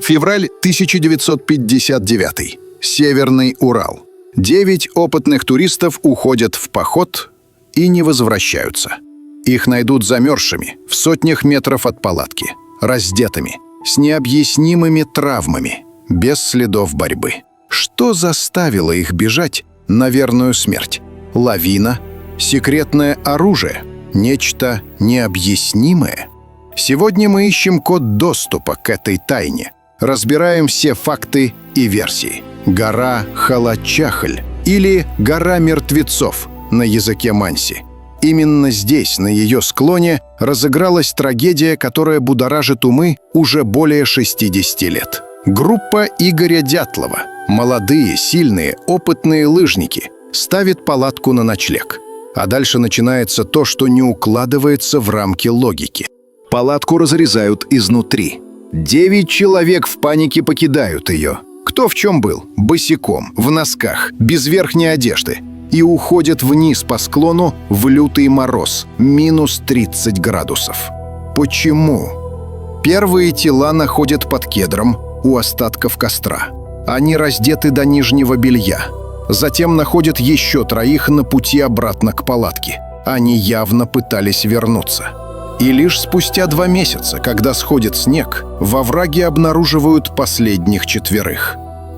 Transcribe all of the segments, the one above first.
Февраль 1959. Северный Урал. 9 опытных туристов уходят в поход и не возвращаются. Их найдут замерзшими, в сотнях метров от палатки, раздетыми, с необъяснимыми травмами, без следов борьбы. Что заставило их бежать на верную смерть? Лавина? Секретное оружие? Нечто необъяснимое? Сегодня мы ищем код доступа к этой тайне. Разбираем все факты и версии. Гора Халачахль или Гора мертвецов на языке манси. Именно здесь, на ее склоне, разыгралась трагедия, которая будоражит умы уже более 60 лет. Группа Игоря Дятлова, молодые, сильные, опытные лыжники, ставит палатку на ночлег. А дальше начинается то, что не укладывается в рамки логики. Палатку разрезают изнутри. 9 человек в панике покидают ее. Кто в чем был? Босиком, в носках, без верхней одежды. И уходят вниз по склону в лютый мороз, минус 30 градусов. Почему? Первые тела находят под кедром у остатков костра. Они раздеты до нижнего белья. Затем находят еще 3 на пути обратно к палатке. Они явно пытались вернуться. И лишь спустя 2 месяца, когда сходит снег, во овраге обнаруживают последних 4.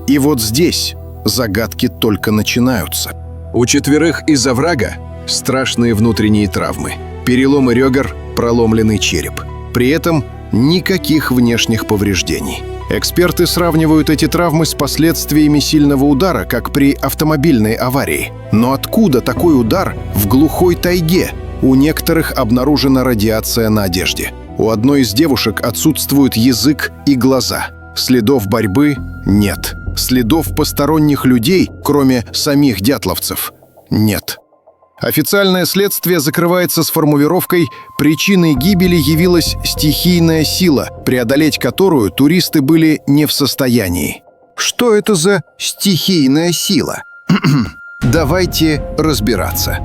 И вот здесь загадки только начинаются. У 4 из оврага страшные внутренние травмы. Переломы ребер, проломленный череп. При этом никаких внешних повреждений. Эксперты сравнивают эти травмы с последствиями сильного удара, как при автомобильной аварии. Но откуда такой удар в глухой тайге? У некоторых обнаружена радиация на одежде. У одной из девушек отсутствуют язык и глаза. Следов борьбы нет. Следов посторонних людей, кроме самих дятловцев, нет. Официальное следствие закрывается с формулировкой «Причиной гибели явилась стихийная сила, преодолеть которую туристы были не в состоянии». Что это за стихийная сила? Давайте разбираться.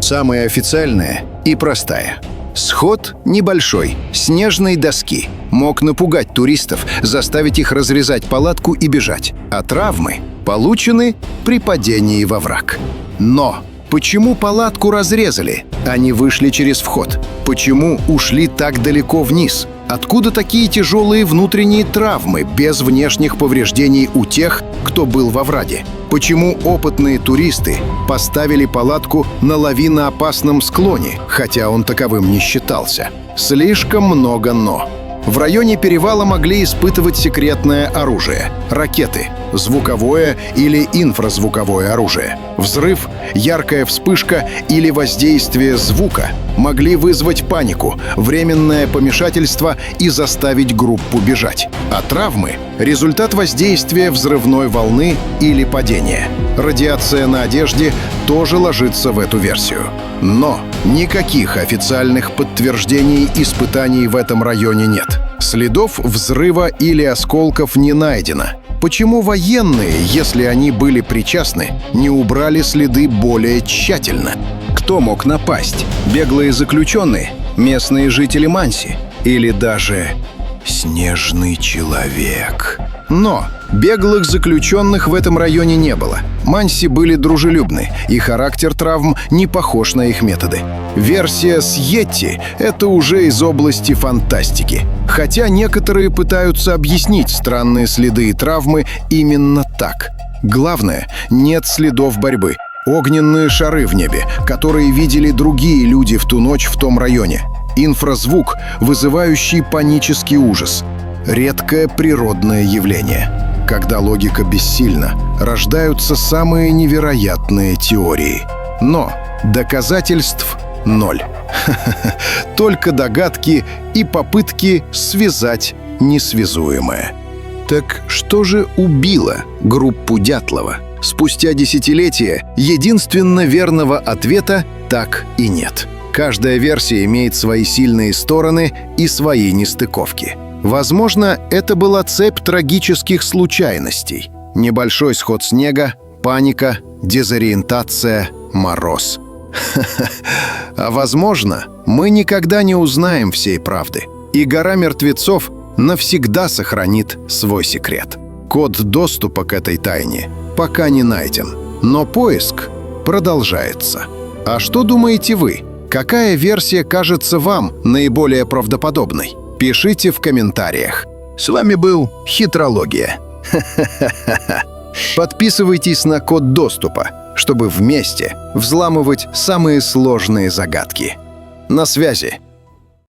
Самая официальная и простая. Сход небольшой, снежной доски. Мог напугать туристов, заставить их разрезать палатку и бежать. А травмы получены при падении во враг. Но почему палатку разрезали? Они вышли через вход. Почему ушли так далеко вниз? Откуда такие тяжелые внутренние травмы без внешних повреждений у тех, кто был во овраге? Почему опытные туристы поставили палатку на лавиноопасном склоне, хотя он таковым не считался? Слишком много «но». В районе перевала могли испытывать секретное оружие — ракеты, звуковое или инфразвуковое оружие. Взрыв, яркая вспышка или воздействие звука могли вызвать панику, временное помешательство и заставить группу бежать. А травмы — результат воздействия взрывной волны или падения. Радиация на одежде тоже ложится в эту версию. Но никаких официальных подтверждений испытаний в этом районе нет. Следов взрыва или осколков не найдено. Почему военные, если они были причастны, не убрали следы более тщательно? Кто мог напасть? Беглые заключенные? Местные жители Манси? Или даже снежный человек? Но беглых заключенных в этом районе не было. Манси были дружелюбны, и характер травм не похож на их методы. Версия с Йети — это уже из области фантастики. Хотя некоторые пытаются объяснить странные следы и травмы именно так. Главное, нет следов борьбы. Огненные шары в небе, которые видели другие люди в ту ночь в том районе. Инфразвук, вызывающий панический ужас. Редкое природное явление. Когда логика бессильна, рождаются самые невероятные теории. Но доказательств ноль. Только догадки и попытки связать несвязуемое. Так что же убило группу Дятлова? Спустя десятилетия единственно верного ответа так и нет. Каждая версия имеет свои сильные стороны и свои нестыковки. Возможно, это была цепь трагических случайностей. Небольшой сход снега, паника, дезориентация, мороз. А возможно, мы никогда не узнаем всей правды. И гора мертвецов навсегда сохранит свой секрет. Код доступа к этой тайне пока не найден, но поиск продолжается. А что думаете вы? Какая версия кажется вам наиболее правдоподобной? Пишите в комментариях. С вами был Хитрология. Подписывайтесь на код доступа, чтобы вместе взламывать самые сложные загадки. На связи.